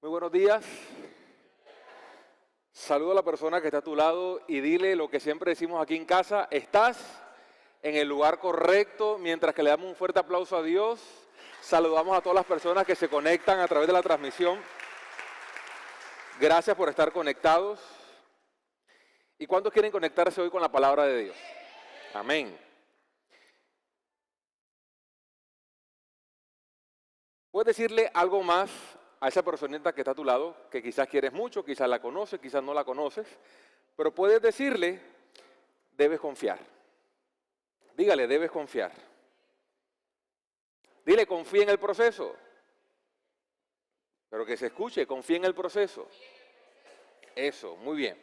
Muy buenos días. Saludo a la persona que está a tu lado y dile lo que siempre decimos aquí en casa. Estás en el lugar correcto. Mientras que le damos un fuerte aplauso a Dios, saludamos a todas las personas que se conectan a través de la transmisión. Gracias por estar conectados. ¿Y cuántos quieren conectarse hoy con la palabra de Dios? Amén. ¿Puedes decirle algo más a esa personita que está a tu lado, que quizás quieres mucho, quizás la conoces, quizás no la conoces? Pero puedes decirle, debes confiar. Dígale, debes confiar. Dile, confía en el proceso. Pero que se escuche, confía en el proceso. Eso, muy bien.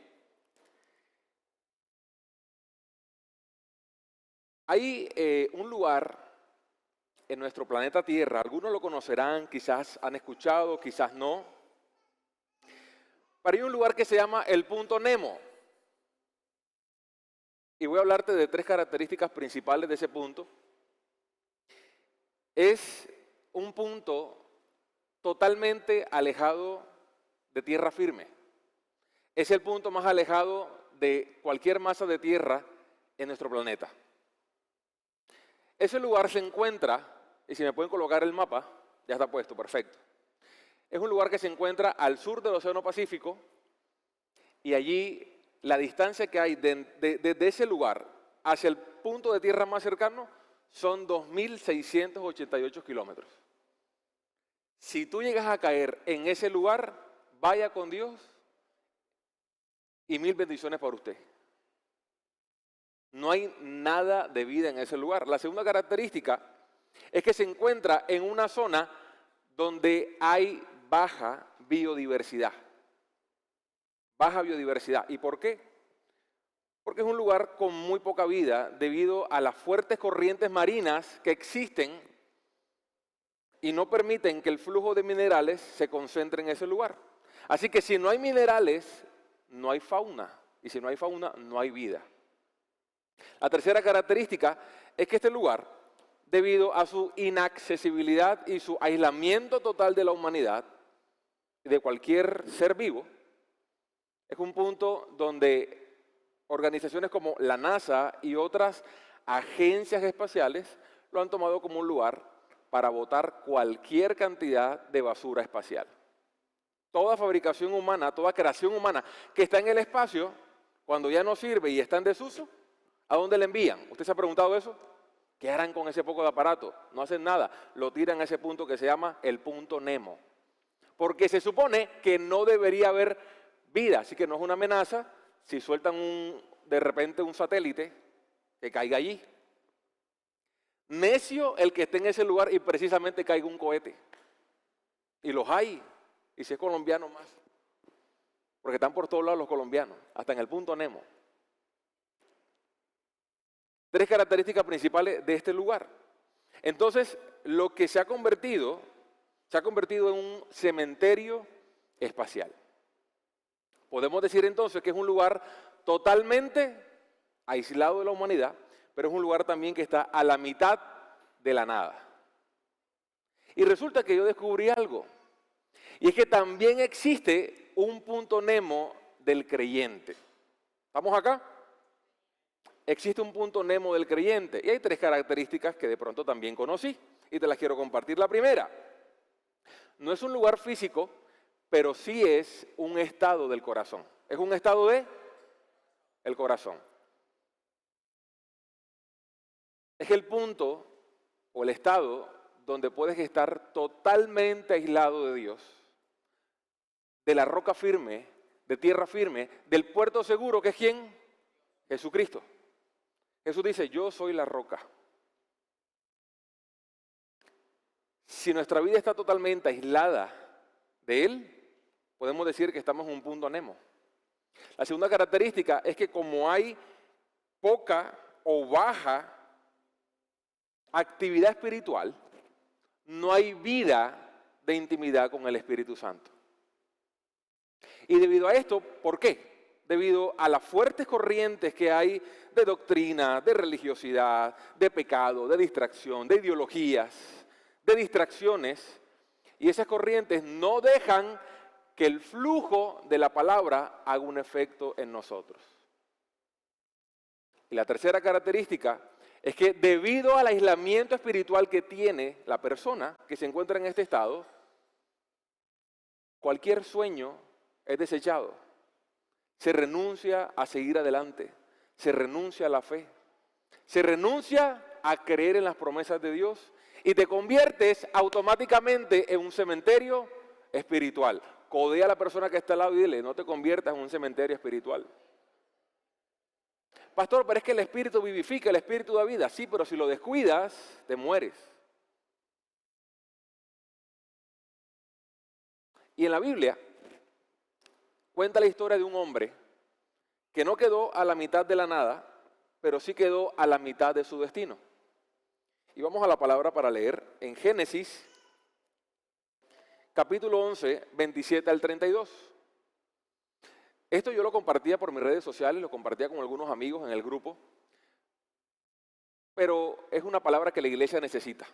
Hay un lugar en nuestro planeta Tierra, algunos lo conocerán, quizás han escuchado, quizás no. Pero hay un lugar que se llama el Punto Nemo. Y voy a hablarte de 3 características principales de ese punto. Es un punto totalmente alejado de tierra firme. Es el punto más alejado de cualquier masa de tierra en nuestro planeta. Ese lugar se encuentra, y si me pueden colocar el mapa, ya está puesto, perfecto. Es un lugar que se encuentra al sur del Océano Pacífico y allí la distancia que hay desde ese lugar hacia el punto de tierra más cercano son 2.688 kilómetros. Si tú llegas a caer en ese lugar, vaya con Dios y 1000 bendiciones para usted. No hay nada de vida en ese lugar. La segunda característica es que se encuentra en una zona donde hay baja biodiversidad. Baja biodiversidad. ¿Y por qué? Porque es un lugar con muy poca vida debido a las fuertes corrientes marinas que existen y no permiten que el flujo de minerales se concentre en ese lugar. Así que si no hay minerales, no hay fauna. Y si no hay fauna, no hay vida. La tercera característica es que este lugar, debido a su inaccesibilidad y su aislamiento total de la humanidad y de cualquier ser vivo, es un punto donde organizaciones como la NASA y otras agencias espaciales lo han tomado como un lugar para botar cualquier cantidad de basura espacial. Toda fabricación humana, toda creación humana que está en el espacio, cuando ya no sirve y está en desuso, ¿a dónde le envían? ¿Usted se ha preguntado eso? ¿Qué harán con ese poco de aparato? No hacen nada, lo tiran a ese punto que se llama el punto Nemo. Porque se supone que no debería haber vida, así que no es una amenaza si sueltan de repente un satélite que caiga allí. Necio el que esté en ese lugar y precisamente caiga un cohete. Y los hay, y si es colombiano más. Porque están por todos lados los colombianos, hasta en el punto Nemo. 3 características principales de este lugar. Entonces, lo que se ha convertido en un cementerio espacial. Podemos decir entonces que es un lugar totalmente aislado de la humanidad, pero es un lugar también que está a la mitad de la nada. Y resulta que yo descubrí algo, y es que también existe un punto Nemo del creyente. ¿Estamos acá? Existe un punto Nemo del creyente y hay 3 características que de pronto también conocí y te las quiero compartir. La primera, no es un lugar físico, pero sí es un estado del corazón. Es un estado del corazón. Es el punto o el estado donde puedes estar totalmente aislado de Dios, de la roca firme, de tierra firme, del puerto seguro, que es ¿quién? Jesucristo. Jesús dice, yo soy la roca. Si nuestra vida está totalmente aislada de Él, podemos decir que estamos en un punto Nemo. La segunda característica es que como hay poca o baja actividad espiritual, no hay vida de intimidad con el Espíritu Santo. Y debido a esto, ¿por qué? Debido a las fuertes corrientes que hay de doctrina, de religiosidad, de pecado, de distracción, de ideologías, de distracciones, y esas corrientes no dejan que el flujo de la palabra haga un efecto en nosotros. Y la tercera característica es que debido al aislamiento espiritual que tiene la persona que se encuentra en este estado, cualquier sueño es desechado. Se renuncia a seguir adelante, se renuncia a la fe, se renuncia a creer en las promesas de Dios y te conviertes automáticamente en un cementerio espiritual. Codea a la persona que está al lado y dile, no te conviertas en un cementerio espiritual. Pastor, pero es que el Espíritu vivifica, el Espíritu da vida. Sí, pero si lo descuidas, te mueres. Y en la Biblia cuenta la historia de un hombre que no quedó a la mitad de la nada, pero sí quedó a la mitad de su destino. Y vamos a la palabra para leer en Génesis, capítulo 11, 27 al 32. Esto yo lo compartía por mis redes sociales, lo compartía con algunos amigos en el grupo, pero es una palabra que la iglesia necesita.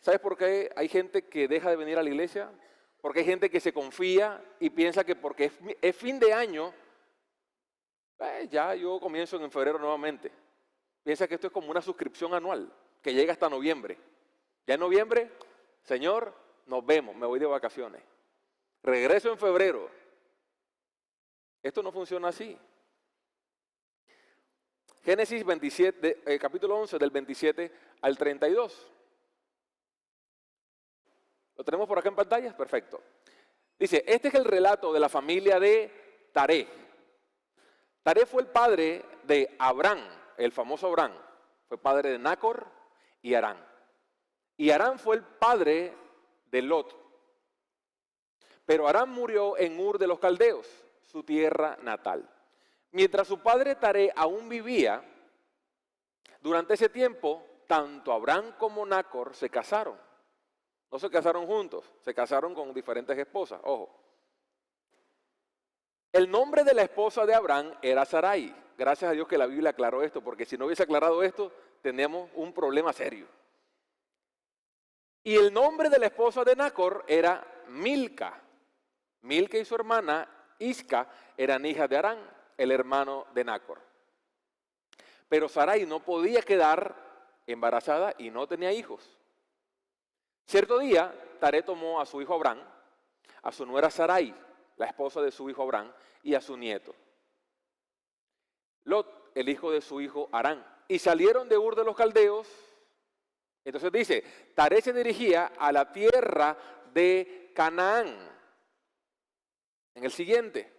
¿Sabes por qué hay gente que deja de venir a la iglesia? Porque hay gente que se confía y piensa que porque es fin de año, ya yo comienzo en febrero nuevamente. Piensa que esto es como una suscripción anual que llega hasta noviembre. Ya en noviembre, Señor, nos vemos, me voy de vacaciones. Regreso en febrero. Esto no funciona así. Génesis 27, capítulo 11, del 27 al 32. ¿Lo tenemos por acá en pantalla? Perfecto. Dice, este es el relato de la familia de Taré. Taré fue el padre de Abraham, el famoso Abraham. Fue padre de Nacor y Harán. Y Harán fue el padre de Lot. Pero Harán murió en Ur de los Caldeos, su tierra natal. Mientras su padre Taré aún vivía, durante ese tiempo, tanto Abraham como Nacor se casaron. No se casaron juntos, se casaron con diferentes esposas, ojo. El nombre de la esposa de Abraham era Sarai. Gracias a Dios que la Biblia aclaró esto, porque si no hubiese aclarado esto, tenemos un problema serio. Y el nombre de la esposa de Nacor era Milca. Milca y su hermana Isca eran hijas de Harán, el hermano de Nacor. Pero Sarai no podía quedar embarazada y no tenía hijos. Cierto día, Taré tomó a su hijo Abraham, a su nuera Sarai, la esposa de su hijo Abraham, y a su nieto, Lot, el hijo de su hijo Harán, y salieron de Ur de los Caldeos. Entonces dice, Taré se dirigía a la tierra de Canaán. En el siguiente,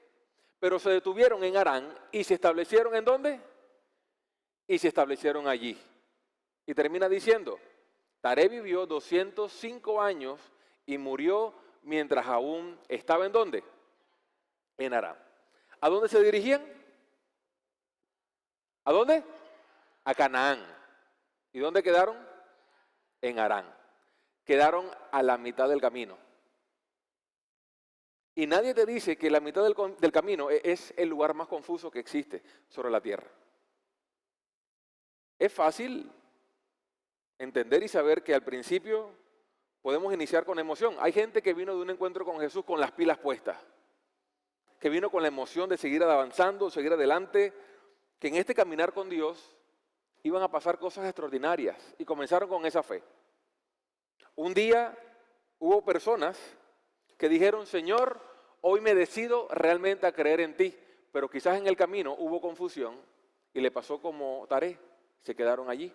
pero se detuvieron en Harán y se establecieron ¿en dónde? Y se establecieron allí. Y termina diciendo, Taré vivió 205 años y murió mientras aún estaba ¿en dónde? En Harán. ¿A dónde se dirigían? ¿A dónde? A Canaán. ¿Y dónde quedaron? En Harán. Quedaron a la mitad del camino. Y nadie te dice que la mitad del camino es el lugar más confuso que existe sobre la tierra. Es fácil entender y saber que al principio podemos iniciar con emoción. Hay gente que vino de un encuentro con Jesús con las pilas puestas, que vino con la emoción de seguir avanzando, seguir adelante, que en este caminar con Dios iban a pasar cosas extraordinarias y comenzaron con esa fe. Un día hubo personas que dijeron, Señor, hoy me decido realmente a creer en ti, pero quizás en el camino hubo confusión y le pasó como Taré, se quedaron allí.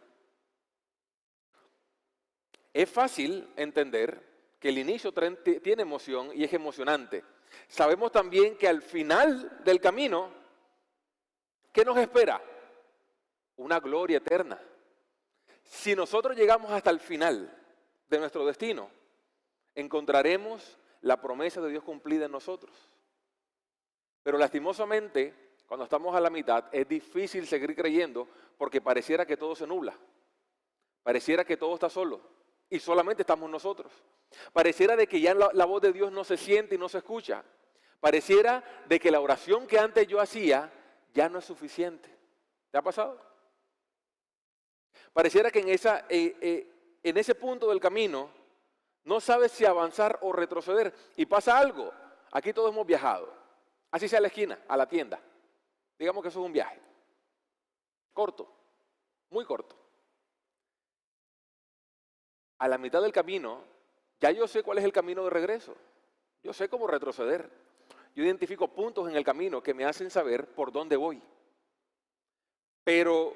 Es fácil entender que el inicio tiene emoción y es emocionante. Sabemos también que al final del camino, ¿qué nos espera? Una gloria eterna. Si nosotros llegamos hasta el final de nuestro destino, encontraremos la promesa de Dios cumplida en nosotros. Pero lastimosamente, cuando estamos a la mitad, es difícil seguir creyendo porque pareciera que todo se nubla. Pareciera que todo está solo y solamente estamos nosotros. Pareciera de que ya la voz de Dios no se siente y no se escucha. Pareciera de que la oración que antes yo hacía ya no es suficiente. ¿Te ha pasado? Pareciera que en ese punto del camino no sabes si avanzar o retroceder. Y pasa algo. Aquí todos hemos viajado. Así sea a la esquina, a la tienda. Digamos que eso es un viaje. Corto, muy corto. A la mitad del camino, ya yo sé cuál es el camino de regreso. Yo sé cómo retroceder. Yo identifico puntos en el camino que me hacen saber por dónde voy. Pero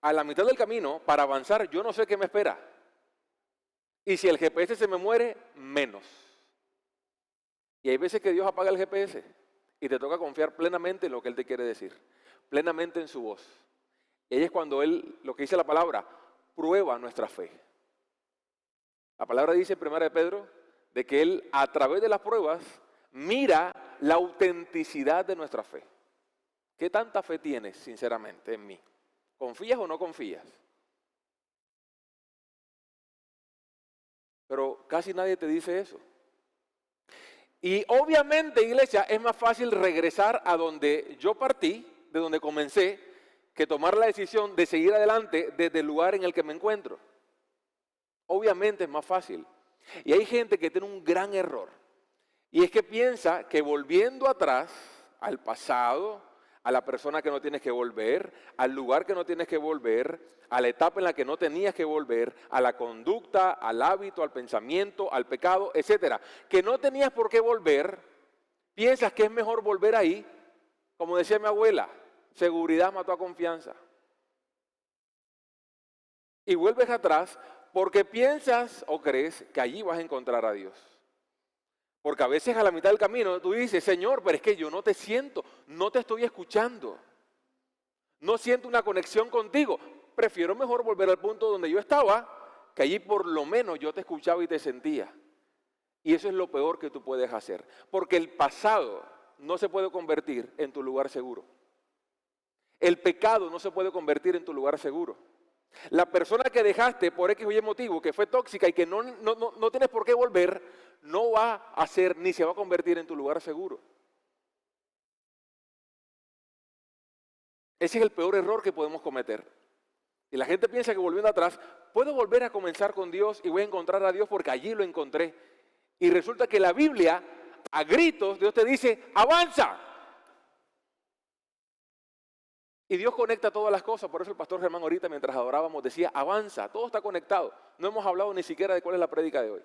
a la mitad del camino, para avanzar, yo no sé qué me espera. Y si el GPS se me muere, menos. Y hay veces que Dios apaga el GPS y te toca confiar plenamente en lo que Él te quiere decir, plenamente en su voz. Y ahí es cuando Él, lo que dice la palabra, prueba nuestra fe. La palabra dice en 1 de Pedro de que Él a través de las pruebas mira la autenticidad de nuestra fe. ¿Qué tanta fe tienes sinceramente en mí? ¿Confías o no confías? Pero casi nadie te dice eso. Y obviamente, iglesia, es más fácil regresar a donde yo partí, de donde comencé, que tomar la decisión de seguir adelante desde el lugar en el que me encuentro. Obviamente es más fácil. Y hay gente que tiene un gran error. Y es que piensa que volviendo atrás, al pasado, a la persona que no tienes que volver, al lugar que no tienes que volver, a la etapa en la que no tenías que volver, a la conducta, al hábito, al pensamiento, al pecado, etcétera, que no tenías por qué volver, piensas que es mejor volver ahí, como decía mi abuela, seguridad mató a confianza. Y vuelves atrás porque piensas o crees que allí vas a encontrar a Dios. Porque a veces a la mitad del camino tú dices, Señor, pero es que yo no te siento, no te estoy escuchando. No siento una conexión contigo. Prefiero mejor volver al punto donde yo estaba, que allí por lo menos yo te escuchaba y te sentía. Y eso es lo peor que tú puedes hacer. Porque el pasado no se puede convertir en tu lugar seguro. El pecado no se puede convertir en tu lugar seguro. La persona que dejaste por X o Y motivo, que fue tóxica y que no tienes por qué volver, no va a ser ni se va a convertir en tu lugar seguro. Ese es el peor error que podemos cometer. Y la gente piensa que volviendo atrás, puedo volver a comenzar con Dios y voy a encontrar a Dios porque allí lo encontré. Y resulta que la Biblia, a gritos, Dios te dice, avanza. Y Dios conecta todas las cosas, por eso el pastor Germán ahorita mientras adorábamos decía, avanza, todo está conectado. No hemos hablado ni siquiera de cuál es la prédica de hoy.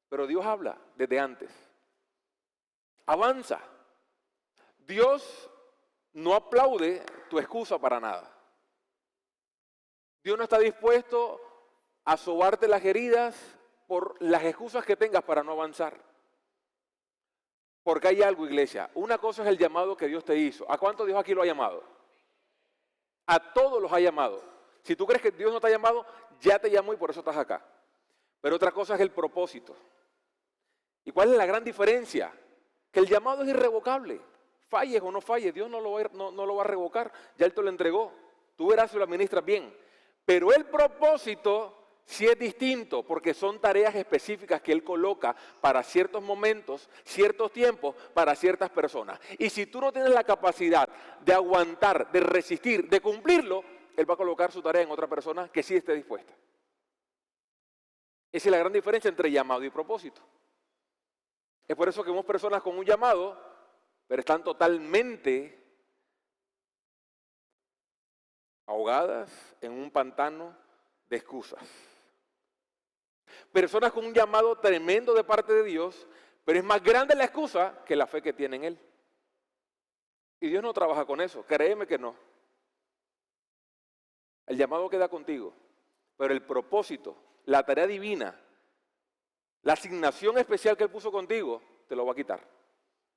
Pero Dios habla desde antes. Avanza. Dios no aplaude tu excusa para nada. Dios no está dispuesto a sobarte las heridas por las excusas que tengas para no avanzar. Porque hay algo, iglesia. Una cosa es el llamado que Dios te hizo. ¿A cuánto Dios aquí lo ha llamado? A todos los ha llamado. Si tú crees que Dios no te ha llamado, ya te llamó y por eso estás acá. Pero otra cosa es el propósito. ¿Y cuál es la gran diferencia? Que el llamado es irrevocable. Falles o no falles, Dios no lo va a revocar. Ya Él te lo entregó. Tú verás si lo administras bien. Pero el propósito sí es distinto porque son tareas específicas que Él coloca para ciertos momentos, ciertos tiempos, para ciertas personas. Y si tú no tienes la capacidad de aguantar, de resistir, de cumplirlo, Él va a colocar su tarea en otra persona que sí esté dispuesta. Esa es la gran diferencia entre llamado y propósito. Es por eso que vemos personas con un llamado, pero están totalmente ahogadas en un pantano de excusas. Personas con un llamado tremendo de parte de Dios, pero es más grande la excusa que la fe que tiene en Él. Y Dios no trabaja con eso, créeme que no. El llamado queda contigo, pero el propósito, la tarea divina, la asignación especial que Él puso contigo, te lo va a quitar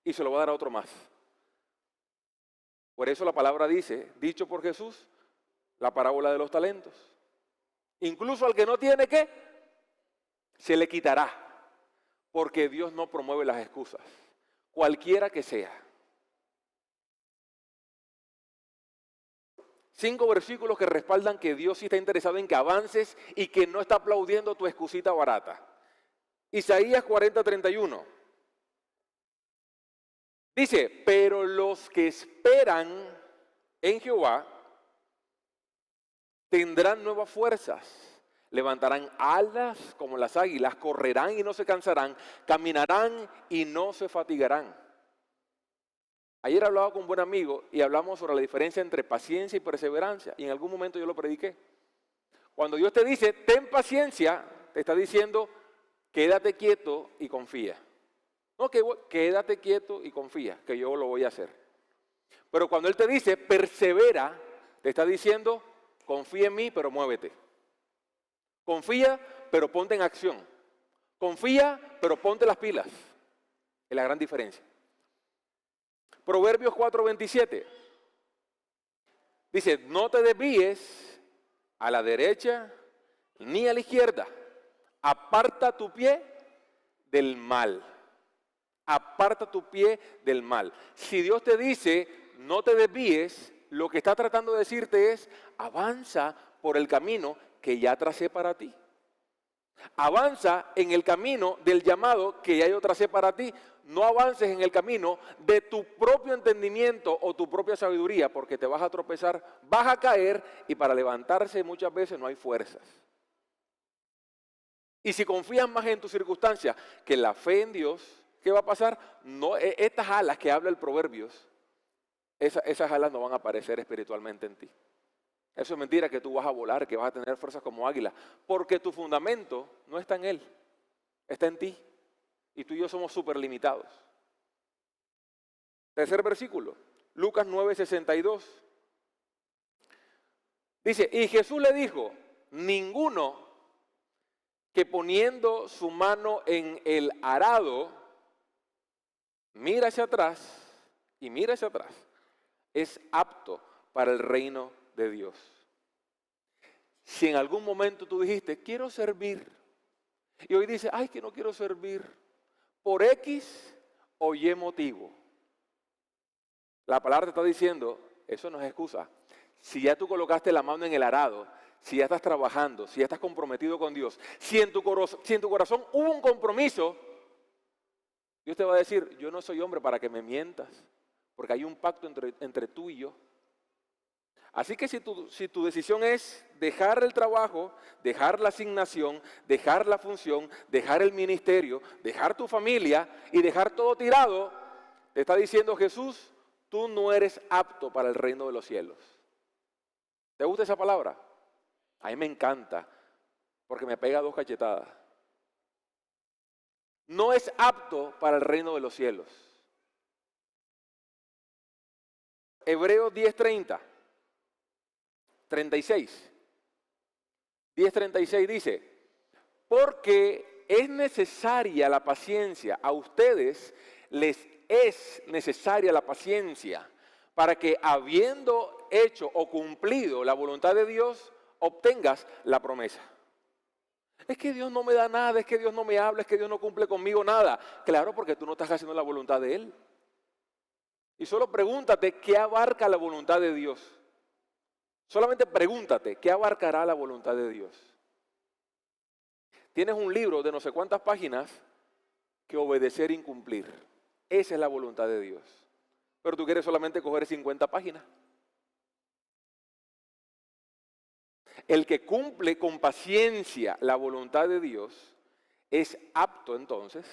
y se lo va a dar a otro más. Por eso la palabra dice, dicho por Jesús, la parábola de los talentos. Incluso al que no tiene, ¿qué? Se le quitará, porque Dios no promueve las excusas, cualquiera que sea. 5 versículos que respaldan que Dios sí está interesado en que avances y que no está aplaudiendo tu excusita barata. Isaías 40:31. Dice, pero los que esperan en Jehová tendrán nuevas fuerzas, Levantarán alas como las águilas, correrán y no se cansarán, caminarán y no se fatigarán. Ayer hablaba con un buen amigo y hablamos sobre la diferencia entre paciencia y perseverancia. Y en algún momento yo lo prediqué. Cuando Dios te dice, ten paciencia, te está diciendo, quédate quieto y confía. No, quédate quieto y confía, que yo lo voy a hacer. Pero cuando Él te dice, persevera, te está diciendo, confía en mí, pero muévete. Confía, pero ponte en acción. Confía, pero ponte las pilas. Es la gran diferencia. Proverbios 4:27. Dice, no te desvíes a la derecha ni a la izquierda. Aparta tu pie del mal. Aparta tu pie del mal. Si Dios te dice, no te desvíes, lo que está tratando de decirte es, avanza por el camino que ya tracé para ti. Avanza en el camino del llamado que ya yo tracé para ti. No avances en el camino de tu propio entendimiento o tu propia sabiduría, porque te vas a tropezar, vas a caer y para levantarse muchas veces no hay fuerzas. Y si confías más en tus circunstancias que en la fe en Dios, ¿qué va a pasar? No, estas alas que habla el Proverbios, esas alas no van a aparecer espiritualmente en ti. Eso es mentira, que tú vas a volar, que vas a tener fuerzas como águila, porque tu fundamento no está en Él, está en ti. Y tú y yo somos súper limitados. Tercer versículo, Lucas 9:62. Dice, y Jesús le dijo, ninguno que poniendo su mano en el arado, mira hacia atrás y mira hacia atrás, es apto para el reino de Dios. Si en algún momento tú dijiste, quiero servir, y hoy dices, ay, que no quiero servir, por X o Y motivo, la palabra te está diciendo, eso no es excusa. Si ya tú colocaste la mano en el arado, si ya estás trabajando, si ya estás comprometido con Dios, si en tu corazón hubo un compromiso, Dios te va a decir, yo no soy hombre para que me mientas, porque hay un pacto entre tú y yo. Así que si tu decisión es dejar el trabajo, dejar la asignación, dejar la función, dejar el ministerio, dejar tu familia y dejar todo tirado, te está diciendo Jesús, tú no eres apto para el reino de los cielos. ¿Te gusta esa palabra? A mí me encanta, porque me pega 2 cachetadas. No es apto para el reino de los cielos. Hebreos 10:30. 36. 10:36 dice, porque es necesaria la paciencia, a ustedes les es necesaria la paciencia, para que habiendo hecho o cumplido la voluntad de Dios, obtengas la promesa. Es que Dios no me da nada, es que Dios no me habla, es que Dios no cumple conmigo nada. Claro, porque tú no estás haciendo la voluntad de Él. Y solo pregúntate, ¿qué abarca la voluntad de Dios? Solamente pregúntate, ¿qué abarcará la voluntad de Dios? Tienes un libro de no sé cuántas páginas que obedecer e incumplir. Esa es la voluntad de Dios. Pero tú quieres solamente coger 50 páginas. El que cumple con paciencia la voluntad de Dios es apto entonces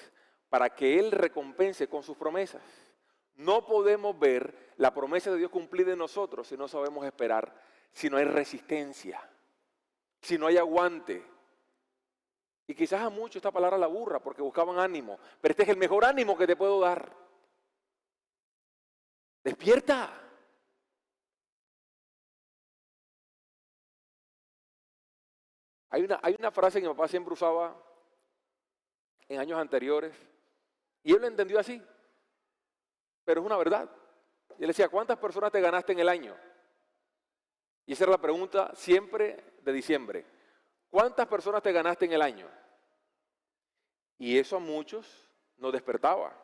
para que Él recompense con sus promesas. No podemos ver la promesa de Dios cumplida en nosotros si no sabemos esperar, si no hay resistencia, si no hay aguante. Y quizás a muchos esta palabra la aburra porque buscaban ánimo, pero este es el mejor ánimo que te puedo dar. Despierta. Hay una frase que mi papá siempre usaba en años anteriores y él lo entendió así, pero es una verdad. Y él decía, ¿cuántas personas te ganaste en el año? Y esa era la pregunta siempre de diciembre. ¿Cuántas personas te ganaste en el año? Y eso a muchos nos despertaba,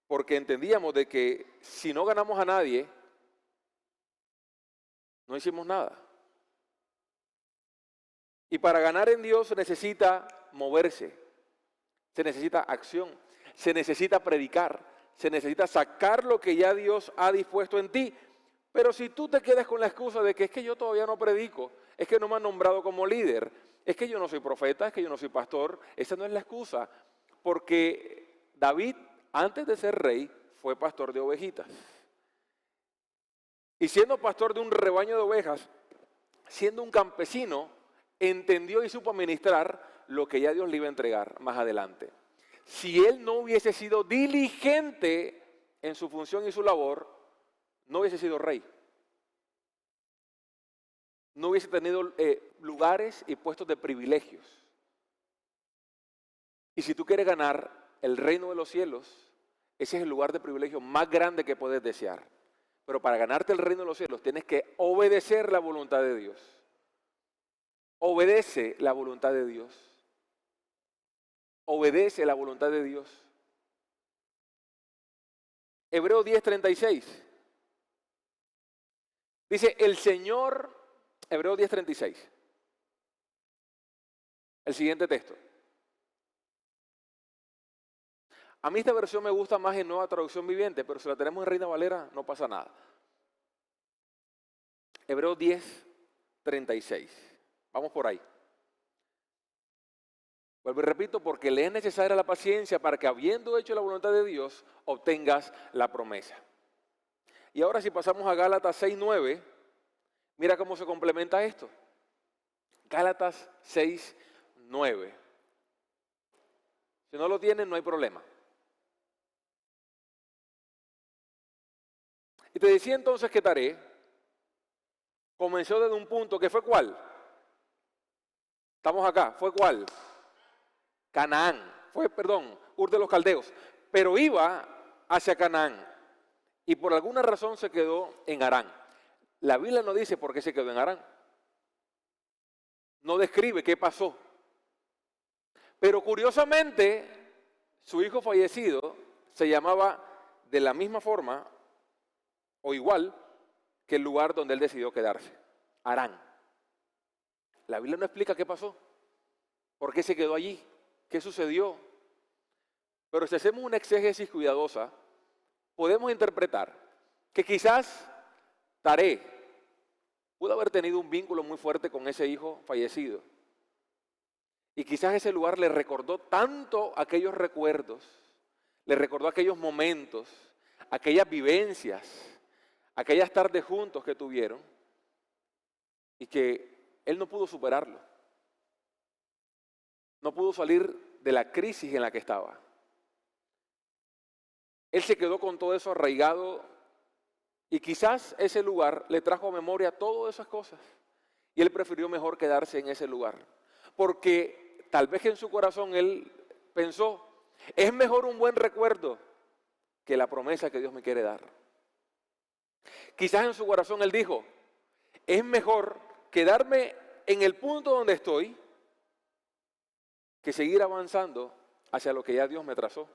porque entendíamos de que si no ganamos a nadie, no hicimos nada. Y para ganar en Dios se necesita moverse, se necesita acción, se necesita predicar, se necesita sacar lo que ya Dios ha dispuesto en ti. Pero si tú te quedas con la excusa de que es que yo todavía no predico, es que no me han nombrado como líder, Es que yo no soy profeta, es que yo no soy pastor. Esa no es la excusa, porque David, antes de ser rey, fue pastor de ovejitas. Y siendo pastor de un rebaño de ovejas, siendo un campesino, entendió y supo administrar lo que ya Dios le iba a entregar más adelante. Si él no hubiese sido diligente en su función y su labor, no hubiese sido rey. No hubiese tenido lugares y puestos de privilegios. Y si tú quieres ganar el reino de los cielos, ese es el lugar de privilegio más grande que puedes desear. Pero para ganarte el reino de los cielos tienes que obedecer la voluntad de Dios. Obedece la voluntad de Dios. Obedece la voluntad de Dios. Hebreos 10:36. Dice, el Señor, Hebreos 10:36. El siguiente texto. A mí esta versión me gusta más en Nueva Traducción Viviente, pero si la tenemos en Reina Valera no pasa nada. Hebreos 10:36. Vamos por ahí. Vuelvo y repito, porque le es necesaria la paciencia para que, habiendo hecho la voluntad de Dios, obtengas la promesa. Y ahora si pasamos a Gálatas 6:9, mira cómo se complementa esto. Gálatas 6:9. Si no lo tienen, no hay problema. Y te decía entonces que Taré comenzó desde un punto que fue ¿cuál? Estamos acá, ¿fue cuál? Canaán, Ur de los Caldeos, pero iba hacia Canaán y por alguna razón se quedó en Harán. La Biblia no dice por qué se quedó en Harán, no describe qué pasó, pero curiosamente su hijo fallecido se llamaba de la misma forma o igual que el lugar donde él decidió quedarse, Harán. La Biblia no explica qué pasó, por qué se quedó allí, qué sucedió. Pero si hacemos una exégesis cuidadosa, podemos interpretar que quizás Taré pudo haber tenido un vínculo muy fuerte con ese hijo fallecido. Y quizás ese lugar le recordó tanto aquellos recuerdos, le recordó aquellos momentos, aquellas vivencias, aquellas tardes juntos que tuvieron y que él no pudo superarlo. No pudo salir de la crisis en la que estaba. Él se quedó con todo eso arraigado y quizás ese lugar le trajo a memoria todas esas cosas. Y él prefirió mejor quedarse en ese lugar. Porque tal vez en su corazón él pensó, es mejor un buen recuerdo que la promesa que Dios me quiere dar. Quizás en su corazón él dijo, es mejor quedarme en el punto donde estoy que seguir avanzando hacia lo que ya Dios me trazó.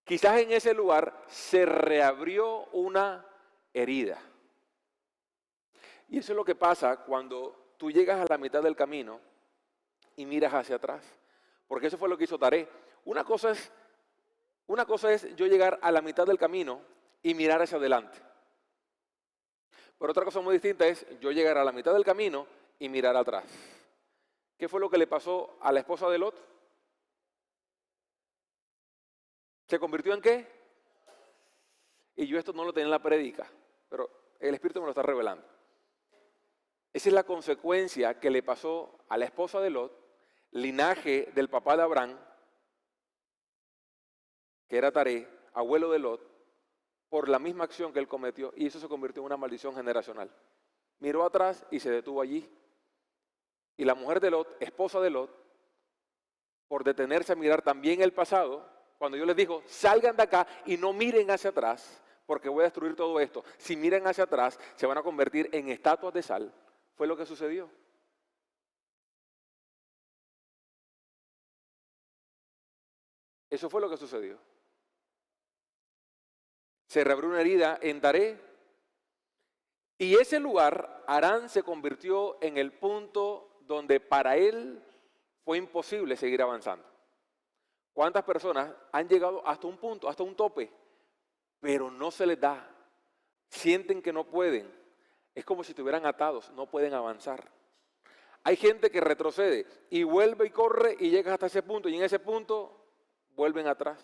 Quizás en ese lugar se reabrió una herida. Y eso es lo que pasa cuando tú llegas a la mitad del camino y miras hacia atrás. Porque eso fue lo que hizo Taré. Una cosa es yo llegar a la mitad del camino y mirar hacia adelante. Pero otra cosa muy distinta es yo llegar a la mitad del camino y mirar atrás. ¿Qué fue lo que le pasó a la esposa de Lot? ¿Se convirtió en qué? Y yo esto no lo tenía en la prédica, pero el Espíritu me lo está revelando. Esa es la consecuencia que le pasó a la esposa de Lot, linaje del papá de Abraham, que era Taré, abuelo de Lot, por la misma acción que él cometió, y eso se convirtió en una maldición generacional. Miró atrás y se detuvo allí. Y la mujer de Lot, esposa de Lot, por detenerse a mirar también el pasado, cuando Dios les dijo, salgan de acá y no miren hacia atrás, porque voy a destruir todo esto. Si miran hacia atrás, se van a convertir en estatuas de sal. Fue lo que sucedió. Eso fue lo que sucedió. Se reabrió una herida en Taré y ese lugar, Harán, se convirtió en el punto donde para él fue imposible seguir avanzando. ¿Cuántas personas han llegado hasta un punto, hasta un tope, pero no se les da? Sienten que no pueden. Es como si estuvieran atados, no pueden avanzar. Hay gente que retrocede y vuelve y corre y llega hasta ese punto y en ese punto vuelven atrás.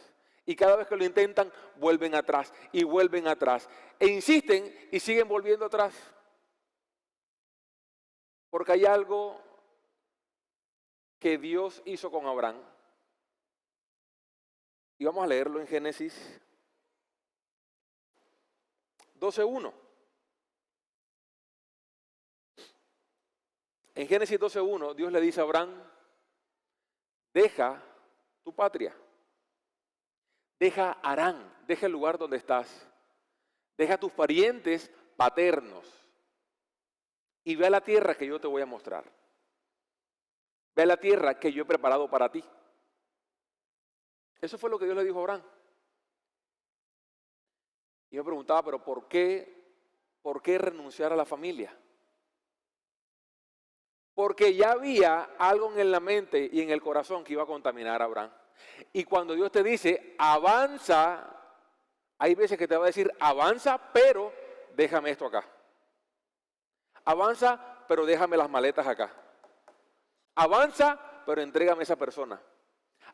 Y cada vez que lo intentan, vuelven atrás y vuelven atrás. E insisten y siguen volviendo atrás. Porque hay algo que Dios hizo con Abraham. Y vamos a leerlo en Génesis 12:1. En Génesis 12:1, Dios le dice a Abraham, deja tu patria, deja Harán, deja el lugar donde estás, deja tus parientes paternos y ve a la tierra que yo te voy a mostrar. Ve a la tierra que yo he preparado para ti. Eso fue lo que Dios le dijo a Abraham. Y yo me preguntaba, pero ¿por qué renunciar a la familia? Porque ya había algo en la mente y en el corazón que iba a contaminar a Abraham. Y cuando Dios te dice, avanza, hay veces que te va a decir, avanza, pero déjame esto acá. Avanza, pero déjame las maletas acá. Avanza, pero entrégame a esa persona.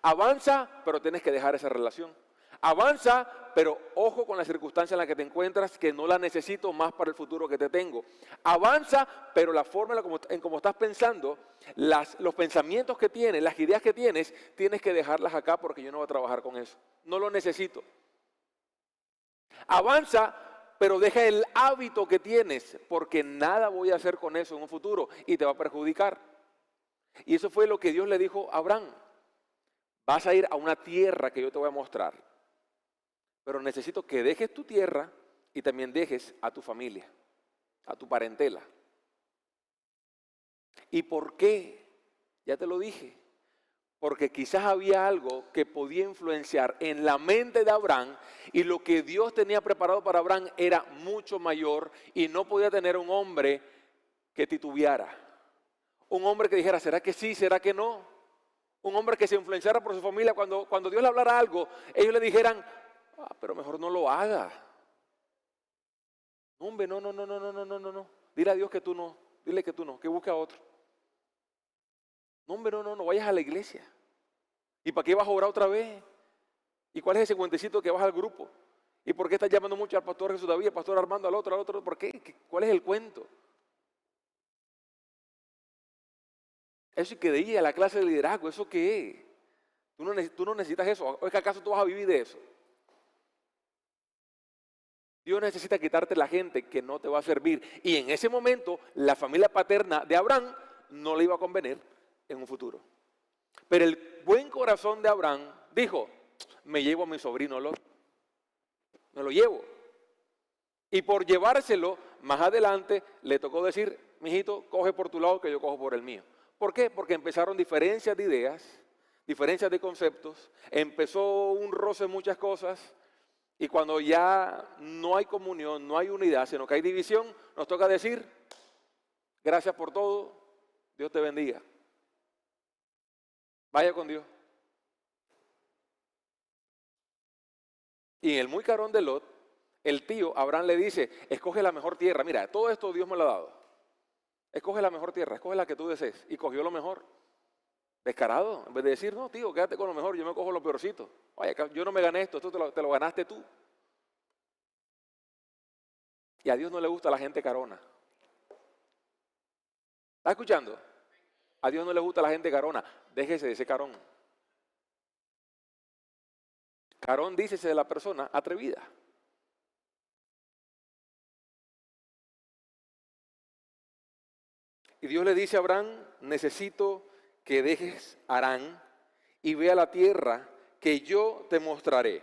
Avanza, pero tienes que dejar esa relación. Avanza, pero ojo con la circunstancia en la que te encuentras, que no la necesito más para el futuro que te tengo. Avanza, pero la forma en cómo estás pensando, los pensamientos que tienes, las ideas que tienes, tienes que dejarlas acá porque yo no voy a trabajar con eso. No lo necesito. Avanza, pero deja el hábito que tienes, porque nada voy a hacer con eso en un futuro y te va a perjudicar. Y eso fue lo que Dios le dijo a Abraham. Vas a ir a una tierra que yo te voy a mostrar, pero necesito que dejes tu tierra y también dejes a tu familia, a tu parentela. ¿Y por qué? Ya te lo dije. Porque quizás había algo que podía influenciar en la mente de Abraham y lo que Dios tenía preparado para Abraham era mucho mayor y no podía tener un hombre que titubeara. Un hombre que dijera, ¿será que sí? ¿Será que no? Un hombre que se influenciara por su familia cuando Dios le hablara algo, ellos le dijeran, pero mejor no lo haga. No, hombre, no. Dile a Dios que tú no, dile que tú no, que busque a otro. No, hombre, no vayas a la iglesia. ¿Y para qué vas a orar otra vez? ¿Y cuál es ese cuentecito que vas al grupo? ¿Y por qué estás llamando mucho al pastor Jesús David, al pastor Armando, al otro? ¿Por qué? ¿Cuál es el cuento? Eso que de ir a la clase de liderazgo, ¿eso qué es? Tú no necesitas eso. ¿O es que acaso tú vas a vivir de eso? Dios necesita quitarte la gente que no te va a servir. Y en ese momento, la familia paterna de Abraham no le iba a convenir en un futuro. Pero el buen corazón de Abraham dijo, me llevo a mi sobrino Lot. Me lo llevo. Y por llevárselo, más adelante le tocó decir, mijito, coge por tu lado que yo cojo por el mío. ¿Por qué? Porque empezaron diferencias de ideas, diferencias de conceptos, empezó un roce en muchas cosas. Y cuando ya no hay comunión, no hay unidad, sino que hay división, nos toca decir, gracias por todo, Dios te bendiga. Vaya con Dios. Y en el muy carón de Lot, el tío Abraham le dice, escoge la mejor tierra. Mira, todo esto Dios me lo ha dado. Escoge la mejor tierra, escoge la que tú desees. Y cogió lo mejor. Descarado, en vez de decir, no, tío, quédate con lo mejor, yo me cojo lo peorcito. Oye, yo no me gané esto te lo ganaste tú. Y a Dios no le gusta la gente carona. ¿Estás escuchando? A Dios no le gusta la gente carona. Déjese de ese carón. Carón dícese de la persona atrevida. Y Dios le dice a Abraham, necesito que dejes Harán y ve a la tierra que yo te mostraré.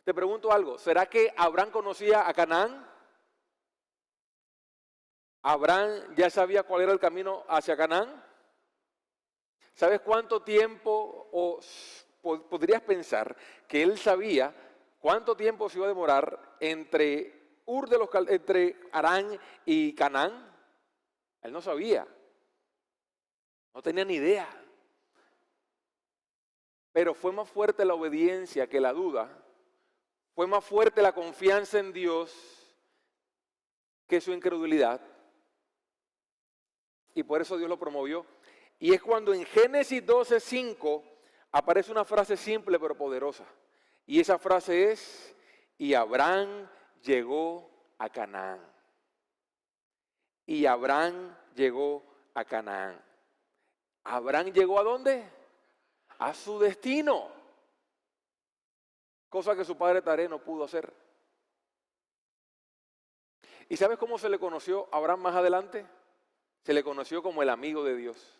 Te pregunto algo, ¿será que Abraham conocía a Canaán? ¿Abraham ya sabía cuál era el camino hacia Canaán? ¿Sabes cuánto tiempo podrías pensar que él sabía cuánto tiempo se iba a demorar entre entre Harán y Canaán? Él no sabía, no tenía ni idea. Pero fue más fuerte la obediencia que la duda, fue más fuerte la confianza en Dios que su incredulidad. y por eso Dios lo promovió. Y es cuando en Génesis 12:5 aparece una frase simple pero poderosa. Y esa frase es, y Abraham llegó a Canaán. Y Abraham llegó a Canaán. ¿Abraham llegó a dónde? A su destino. Cosa que su padre Taré no pudo hacer. ¿Y sabes cómo se le conoció a Abraham más adelante? Se le conoció como el amigo de Dios.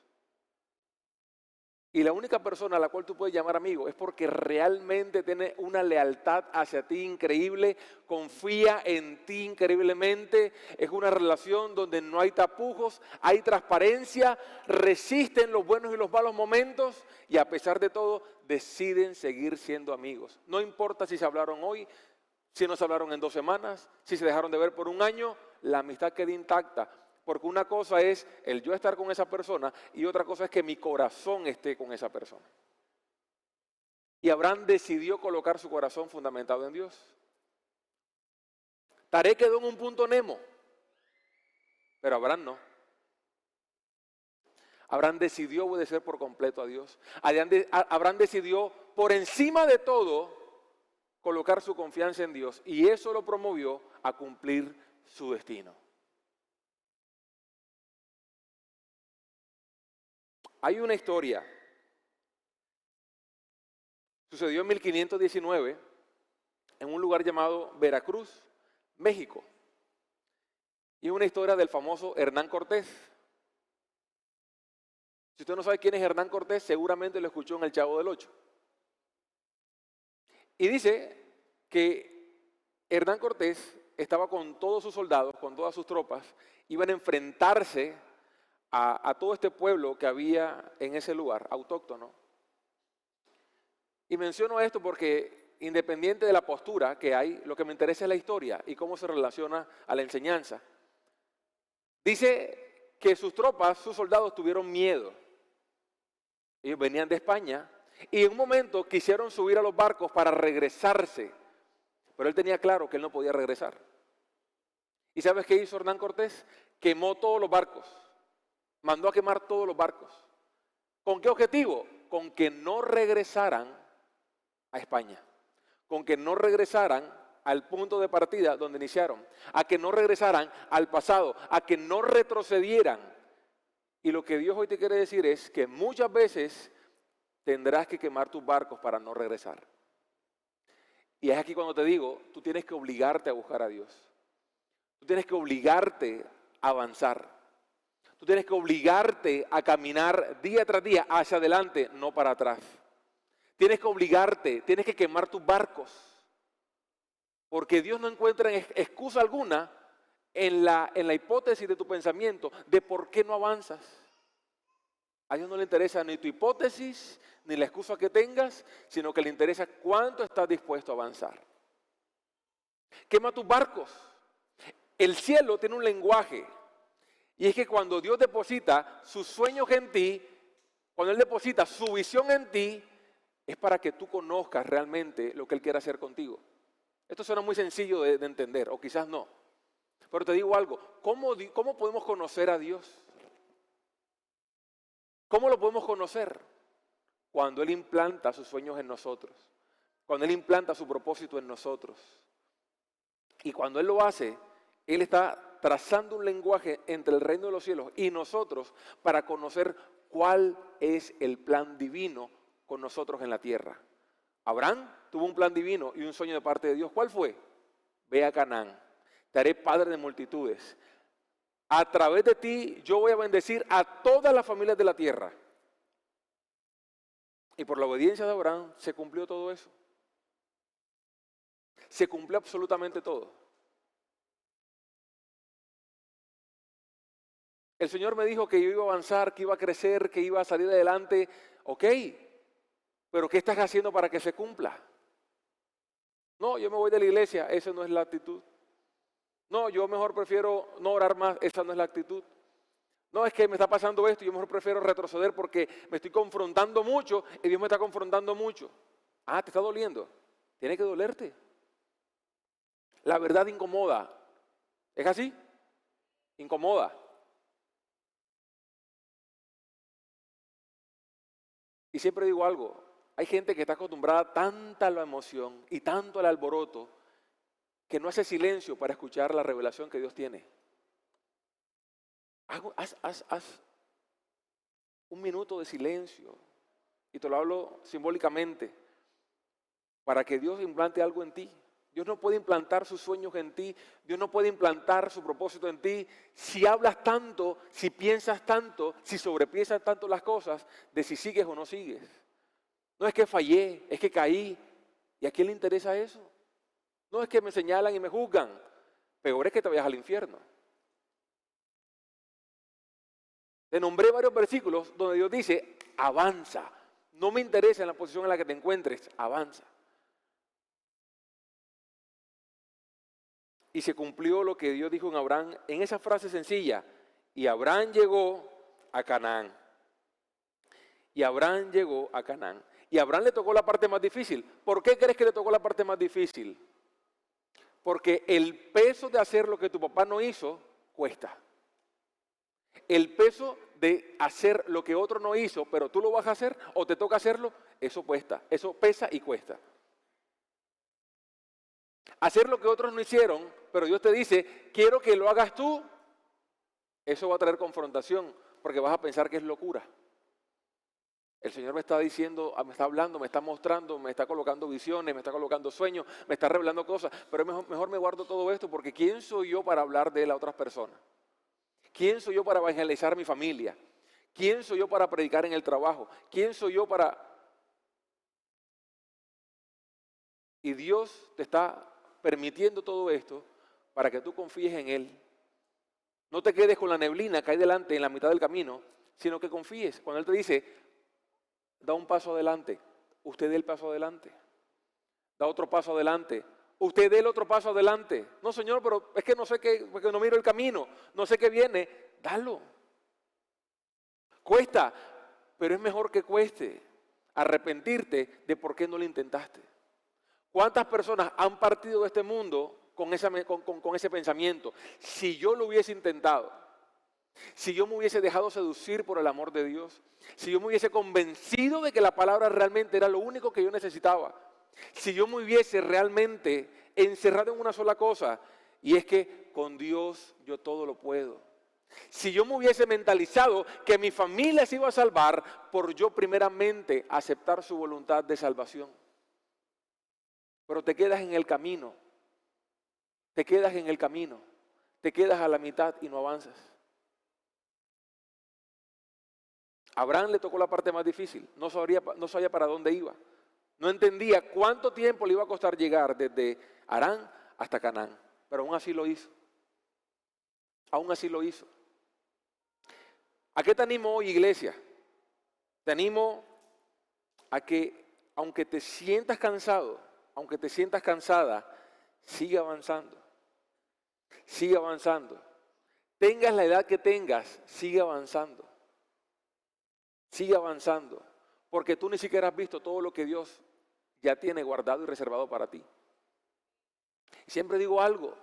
Y la única persona a la cual tú puedes llamar amigo es porque realmente tiene una lealtad hacia ti increíble, confía en ti increíblemente, es una relación donde no hay tapujos, hay transparencia, resisten los buenos y los malos momentos y a pesar de todo deciden seguir siendo amigos. No importa si se hablaron hoy, si no se hablaron en 2 semanas, si se dejaron de ver por 1 año, la amistad queda intacta. Porque una cosa es el yo estar con esa persona y otra cosa es que mi corazón esté con esa persona. Y Abraham decidió colocar su corazón fundamentado en Dios. Taré quedó en un punto Nemo, pero Abraham no. Abraham decidió obedecer por completo a Dios. Abraham decidió por encima de todo colocar su confianza en Dios y eso lo promovió a cumplir su destino. Hay una historia, sucedió en 1519, en un lugar llamado Veracruz, México. Y es una historia del famoso Hernán Cortés. Si usted no sabe quién es Hernán Cortés, seguramente lo escuchó en El Chavo del Ocho. Y dice que Hernán Cortés estaba con todos sus soldados, con todas sus tropas, iban a enfrentarse a todo este pueblo que había en ese lugar, autóctono. Y menciono esto porque independiente de la postura que hay, lo que me interesa es la historia y cómo se relaciona a la enseñanza. Dice que sus tropas, sus soldados tuvieron miedo. Ellos venían de España y en un momento quisieron subir a los barcos para regresarse, pero él tenía claro que él no podía regresar. ¿Y sabes qué hizo Hernán Cortés? Quemó todos los barcos, mandó a quemar todos los barcos. ¿Con qué objetivo? Con que no regresaran a España, con que no regresaran al punto de partida donde iniciaron, a que no regresaran al pasado, a que no retrocedieran. Y lo que Dios hoy te quiere decir es que muchas veces tendrás que quemar tus barcos para no regresar. Y es aquí cuando te digo, tú tienes que obligarte a buscar a Dios. Tú tienes que obligarte a avanzar. Tú tienes que obligarte a caminar día tras día hacia adelante, no para atrás. Tienes que obligarte, tienes que quemar tus barcos. Porque Dios no encuentra excusa alguna en la hipótesis de tu pensamiento de por qué no avanzas. A Dios no le interesa ni tu hipótesis, ni la excusa que tengas, sino que le interesa cuánto estás dispuesto a avanzar. Quema tus barcos. El cielo tiene un lenguaje. Y es que cuando Dios deposita sus sueños en ti, cuando Él deposita su visión en ti, es para que tú conozcas realmente lo que Él quiere hacer contigo. Esto suena muy sencillo de entender, o quizás no. Pero te digo algo, ¿cómo podemos conocer a Dios? ¿Cómo lo podemos conocer? Cuando Él implanta sus sueños en nosotros, cuando Él implanta su propósito en nosotros. Y cuando Él lo hace, Él está trazando un lenguaje entre el reino de los cielos y nosotros para conocer cuál es el plan divino con nosotros en la tierra. Abraham tuvo un plan divino y un sueño de parte de Dios. ¿Cuál fue? Ve a Canaán, te haré padre de multitudes. A través de ti yo voy a bendecir a todas las familias de la tierra. Y por la obediencia de Abraham se cumplió todo eso. Se cumplió absolutamente todo. El Señor me dijo que yo iba a avanzar, que iba a crecer, que iba a salir adelante. Ok, pero ¿qué estás haciendo para que se cumpla? No, yo me voy de la iglesia, esa no es la actitud. No, yo mejor prefiero no orar más, esa no es la actitud. No, es que me está pasando esto, yo mejor prefiero retroceder porque me estoy confrontando mucho y Dios me está confrontando mucho. Ah, ¿te está doliendo? Tiene que dolerte. La verdad incomoda. ¿Es así? Incomoda. siempre digo algo, hay gente que está acostumbrada tanta a la emoción y tanto al alboroto que no hace silencio para escuchar la revelación que Dios tiene. Haz un minuto de silencio, y te lo hablo simbólicamente, para que Dios implante algo en ti. Dios no puede implantar sus sueños en ti, Dios no puede implantar su propósito en ti si hablas tanto, si piensas tanto, si sobrepiensas tanto las cosas de si sigues o no sigues. No es que fallé, es que caí. ¿Y a quién le interesa eso? No es que me señalan y me juzgan, peor es que te vayas al infierno. Te nombré varios versículos donde Dios dice, avanza. No me interesa en la posición en la que te encuentres, avanza. Y se cumplió lo que Dios dijo en Abraham en esa frase sencilla. Y Abraham llegó a Canaán. Y Abraham llegó a Canaán. Y a Abraham le tocó la parte más difícil. ¿Por qué crees que le tocó la parte más difícil? Porque el peso de hacer lo que tu papá no hizo, cuesta. El peso de hacer lo que otro no hizo, pero tú lo vas a hacer o te toca hacerlo, eso cuesta. Eso pesa y cuesta. Hacer lo que otros no hicieron, pero Dios te dice, quiero que lo hagas tú, eso va a traer confrontación, porque vas a pensar que es locura. El Señor me está diciendo, me está hablando, me está mostrando, me está colocando visiones, me está colocando sueños, me está revelando cosas, pero mejor me guardo todo esto, porque ¿quién soy yo para hablar de él a otras personas? ¿Quién soy yo para evangelizar a mi familia? ¿Quién soy yo para predicar en el trabajo? ¿Quién soy yo para...? Y Dios te está permitiendo todo esto para que tú confíes en Él. No te quedes con la neblina que hay delante en la mitad del camino, sino que confíes. Cuando Él te dice, da un paso adelante, usted dé el paso adelante. Da otro paso adelante, usted dé el otro paso adelante. No, Señor, pero es que no sé qué, porque no miro el camino, no sé qué viene. Dalo. Cuesta, pero es mejor que cueste arrepentirte de por qué no lo intentaste. ¿Cuántas personas han partido de este mundo con ese pensamiento? Si yo lo hubiese intentado, si yo me hubiese dejado seducir por el amor de Dios, si yo me hubiese convencido de que la palabra realmente era lo único que yo necesitaba, si yo me hubiese realmente encerrado en una sola cosa, y es que con Dios yo todo lo puedo. Si yo me hubiese mentalizado que mi familia se iba a salvar por yo primeramente aceptar su voluntad de salvación. Pero te quedas en el camino, te quedas en el camino, te quedas a la mitad y no avanzas. A Abraham le tocó la parte más difícil, no sabía para dónde iba. No entendía cuánto tiempo le iba a costar llegar desde Harán hasta Canaán, pero aún así lo hizo. Aún así lo hizo. ¿A qué te animo hoy, iglesia? Te animo a que, aunque te sientas cansado, aunque te sientas cansada, sigue avanzando. Sigue avanzando. Tengas la edad que tengas, sigue avanzando. Sigue avanzando. Porque tú ni siquiera has visto todo lo que Dios ya tiene guardado y reservado para ti. Siempre digo algo.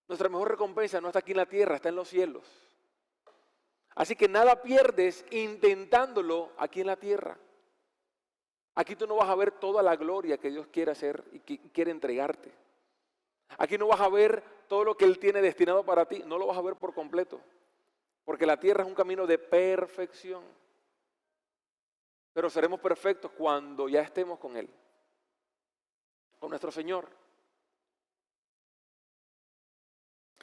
Nuestra mejor recompensa no está aquí en la tierra, está en los cielos. Así que nada pierdes intentándolo aquí en la tierra. Aquí tú no vas a ver toda la gloria que Dios quiere hacer y que quiere entregarte. Aquí no vas a ver todo lo que Él tiene destinado para ti, no lo vas a ver por completo. Porque la tierra es un camino de perfección. Pero seremos perfectos cuando ya estemos con Él, con nuestro Señor.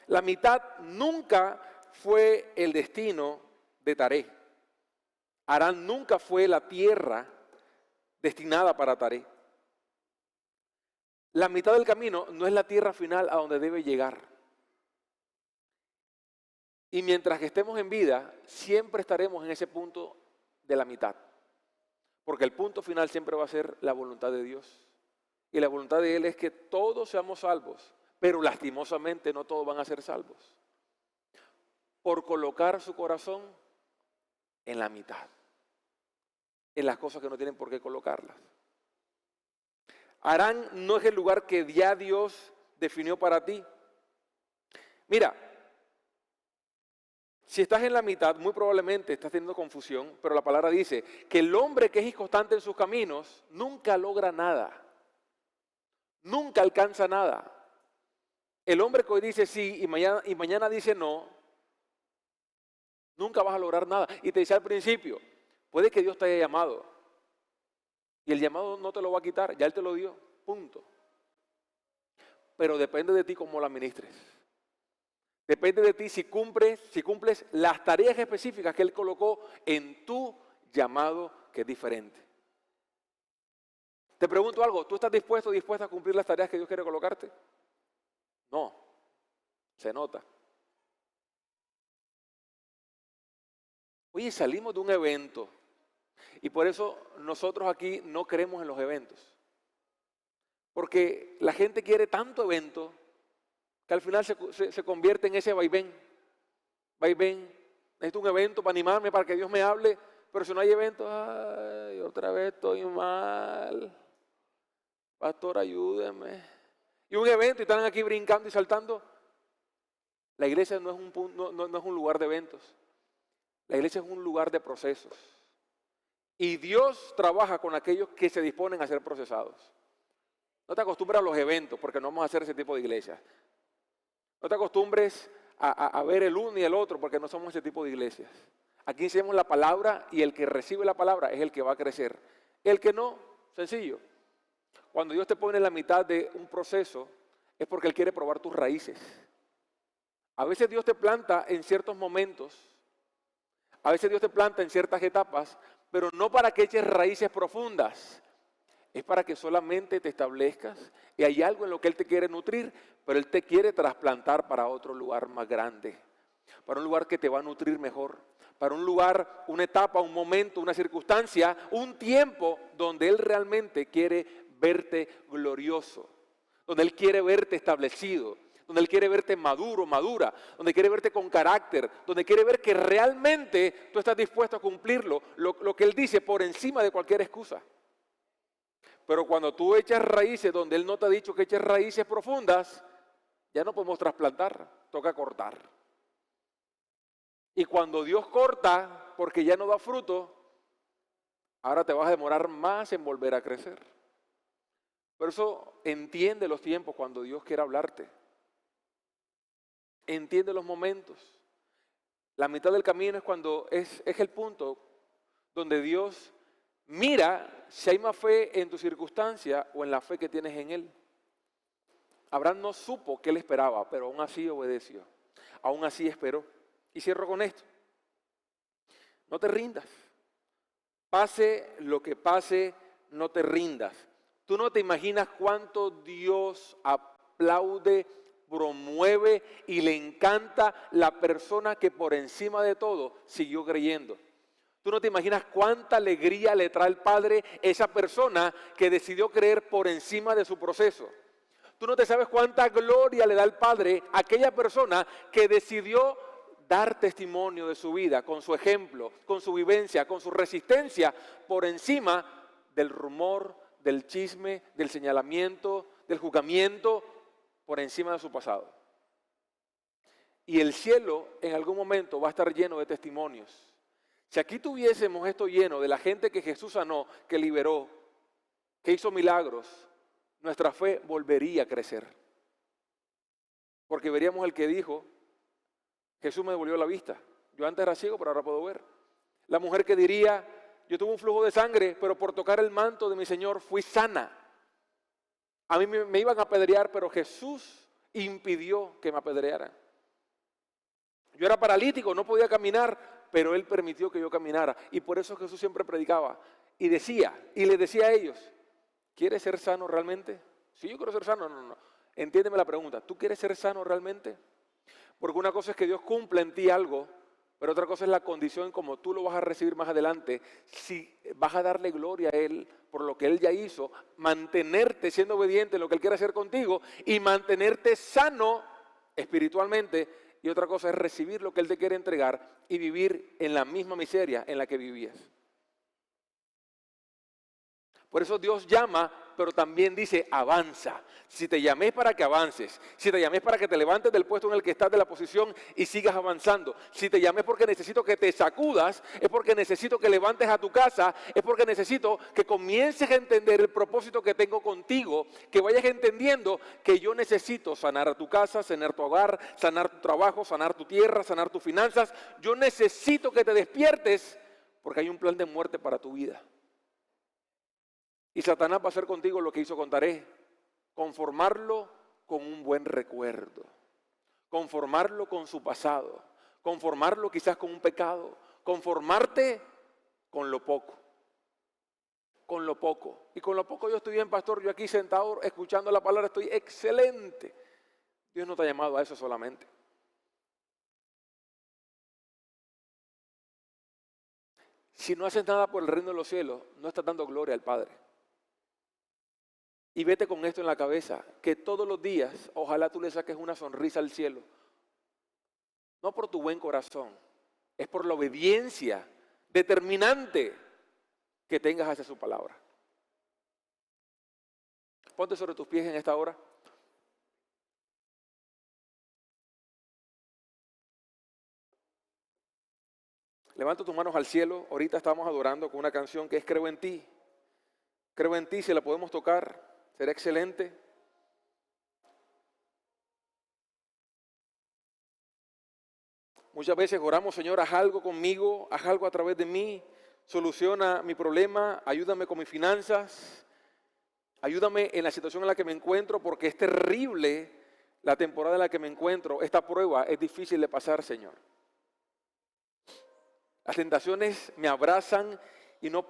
La mitad nunca fue el destino de Taré. Harán nunca fue la tierra destinada para Taré. La mitad del camino no es la tierra final a donde debe llegar. Y mientras que estemos en vida, siempre estaremos en ese punto de la mitad. Porque el punto final siempre va a ser la voluntad de Dios. Y la voluntad de Él es que todos seamos salvos, pero lastimosamente no todos van a ser salvos. Por colocar su corazón en la mitad, en las cosas que no tienen por qué colocarlas. Harán no es el lugar que ya Dios definió para ti. Mira, Si estás en la mitad, muy probablemente estás teniendo confusión, pero la palabra dice que el hombre que es inconstante en sus caminos nunca logra nada, nunca alcanza nada. El hombre que hoy dice sí y mañana dice no, nunca vas a lograr nada. Y te dice al principio, puede que Dios te haya llamado y el llamado no te lo va a quitar, ya Él te lo dio, punto. Pero depende de ti cómo lo administres. Depende de ti si cumples las tareas específicas que Él colocó en tu llamado, que es diferente. Te pregunto algo, ¿tú estás dispuesta a cumplir las tareas que Dios quiere colocarte? No, se nota. Oye, salimos de un evento y por eso nosotros aquí no creemos en los eventos. Porque la gente quiere tanto evento que al final se convierte en ese vaivén. Necesito un evento para animarme, para que Dios me hable, pero si no hay evento, ay, otra vez estoy mal. Pastor, ayúdeme. Y un evento y están aquí brincando y saltando. La iglesia no es un lugar de eventos. La iglesia es un lugar de procesos. Y Dios trabaja con aquellos que se disponen a ser procesados. No te acostumbres a los eventos, porque no vamos a hacer ese tipo de iglesias. No te acostumbres a ver el uno y el otro, porque no somos ese tipo de iglesias. Aquí enseñamos la palabra y el que recibe la palabra es el que va a crecer. El que no, sencillo. Cuando Dios te pone en la mitad de un proceso, es porque Él quiere probar tus raíces. A veces Dios te planta en ciertos momentos, a veces Dios te planta en ciertas etapas, pero no para que eches raíces profundas. Es para que solamente te establezcas y hay algo en lo que Él te quiere nutrir, pero Él te quiere trasplantar para otro lugar más grande, para un lugar que te va a nutrir mejor, para un lugar, una etapa, un momento, una circunstancia, un tiempo donde Él realmente quiere verte glorioso, donde Él quiere verte establecido, donde Él quiere verte maduro, madura, donde quiere verte con carácter, donde quiere ver que realmente tú estás dispuesto a cumplirlo, lo que Él dice por encima de cualquier excusa. Pero cuando tú echas raíces donde Él no te ha dicho que eches raíces profundas, ya no podemos trasplantar, toca cortar. Y cuando Dios corta, porque ya no da fruto, ahora te vas a demorar más en volver a crecer. Por eso entiende los tiempos cuando Dios quiere hablarte. Entiende los momentos. La mitad del camino es cuando es el punto donde Dios mira si hay más fe en tu circunstancia o en la fe que tienes en Él. Abraham no supo qué él esperaba, pero aún así obedeció. Aún así esperó. Y cierro con esto. No te rindas. Pase lo que pase, no te rindas. Tú no te imaginas cuánto Dios aplaude, promueve y le encanta la persona que por encima de todo siguió creyendo. Tú no te imaginas cuánta alegría le trae al Padre esa persona que decidió creer por encima de su proceso. Tú no te sabes cuánta gloria le da al Padre a aquella persona que decidió dar testimonio de su vida, con su ejemplo, con su vivencia, con su resistencia, por encima del rumor, del chisme, del señalamiento, del juzgamiento, por encima de su pasado. Y el cielo en algún momento va a estar lleno de testimonios. Si aquí tuviésemos esto lleno de la gente que Jesús sanó, que liberó, que hizo milagros, nuestra fe volvería a crecer. Porque veríamos el que dijo, Jesús me devolvió la vista. Yo antes era ciego, pero ahora puedo ver. La mujer que diría, yo tuve un flujo de sangre, pero por tocar el manto de mi Señor fui sana. A mí me iban a apedrear, pero Jesús impidió que me apedrearan. Yo era paralítico, no podía caminar, pero Él permitió que yo caminara. Y por eso Jesús siempre predicaba. Y le decía a ellos, ¿quieres ser sano realmente? Si yo quiero ser sano, no. Entiéndeme la pregunta, ¿tú quieres ser sano realmente? Porque una cosa es que Dios cumpla en ti algo, pero otra cosa es la condición como tú lo vas a recibir más adelante. Si vas a darle gloria a Él por lo que Él ya hizo, mantenerte siendo obediente en lo que Él quiere hacer contigo y mantenerte sano espiritualmente. Y otra cosa es recibir lo que Él te quiere entregar y vivir en la misma miseria en la que vivías. Por eso Dios llama pero también dice avanza. Si te llamé es para que avances. Si te llamé es para que te levantes del puesto en el que estás, de la posición, y sigas avanzando. Si te llamé es porque necesito que te sacudas, es porque necesito que levantes a tu casa, es porque necesito que comiences a entender el propósito que tengo contigo, que vayas entendiendo que yo necesito sanar a tu casa, sanar tu hogar, sanar tu trabajo, sanar tu tierra, sanar tus finanzas. Yo necesito que te despiertes porque hay un plan de muerte para tu vida. Y Satanás va a hacer contigo lo que hizo con Taré: conformarlo con un buen recuerdo, conformarlo con su pasado, conformarlo quizás con un pecado, conformarte con lo poco. Con lo poco. Y con lo poco yo estoy bien, pastor, yo aquí sentado escuchando la palabra estoy excelente. Dios no te ha llamado a eso solamente. Si no haces nada por el reino de los cielos, no estás dando gloria al Padre. Y vete con esto en la cabeza, que todos los días, ojalá tú le saques una sonrisa al cielo. No por tu buen corazón, es por la obediencia determinante que tengas hacia su palabra. Ponte sobre tus pies en esta hora. Levanta tus manos al cielo. Ahorita estamos adorando con una canción que es Creo en ti. Creo en ti, si la podemos tocar, será excelente. Muchas veces oramos: Señor, haz algo conmigo, haz algo a través de mí, soluciona mi problema, ayúdame con mis finanzas, ayúdame en la situación en la que me encuentro, porque es terrible la temporada en la que me encuentro. Esta prueba es difícil de pasar, Señor. Las tentaciones me abrazan y no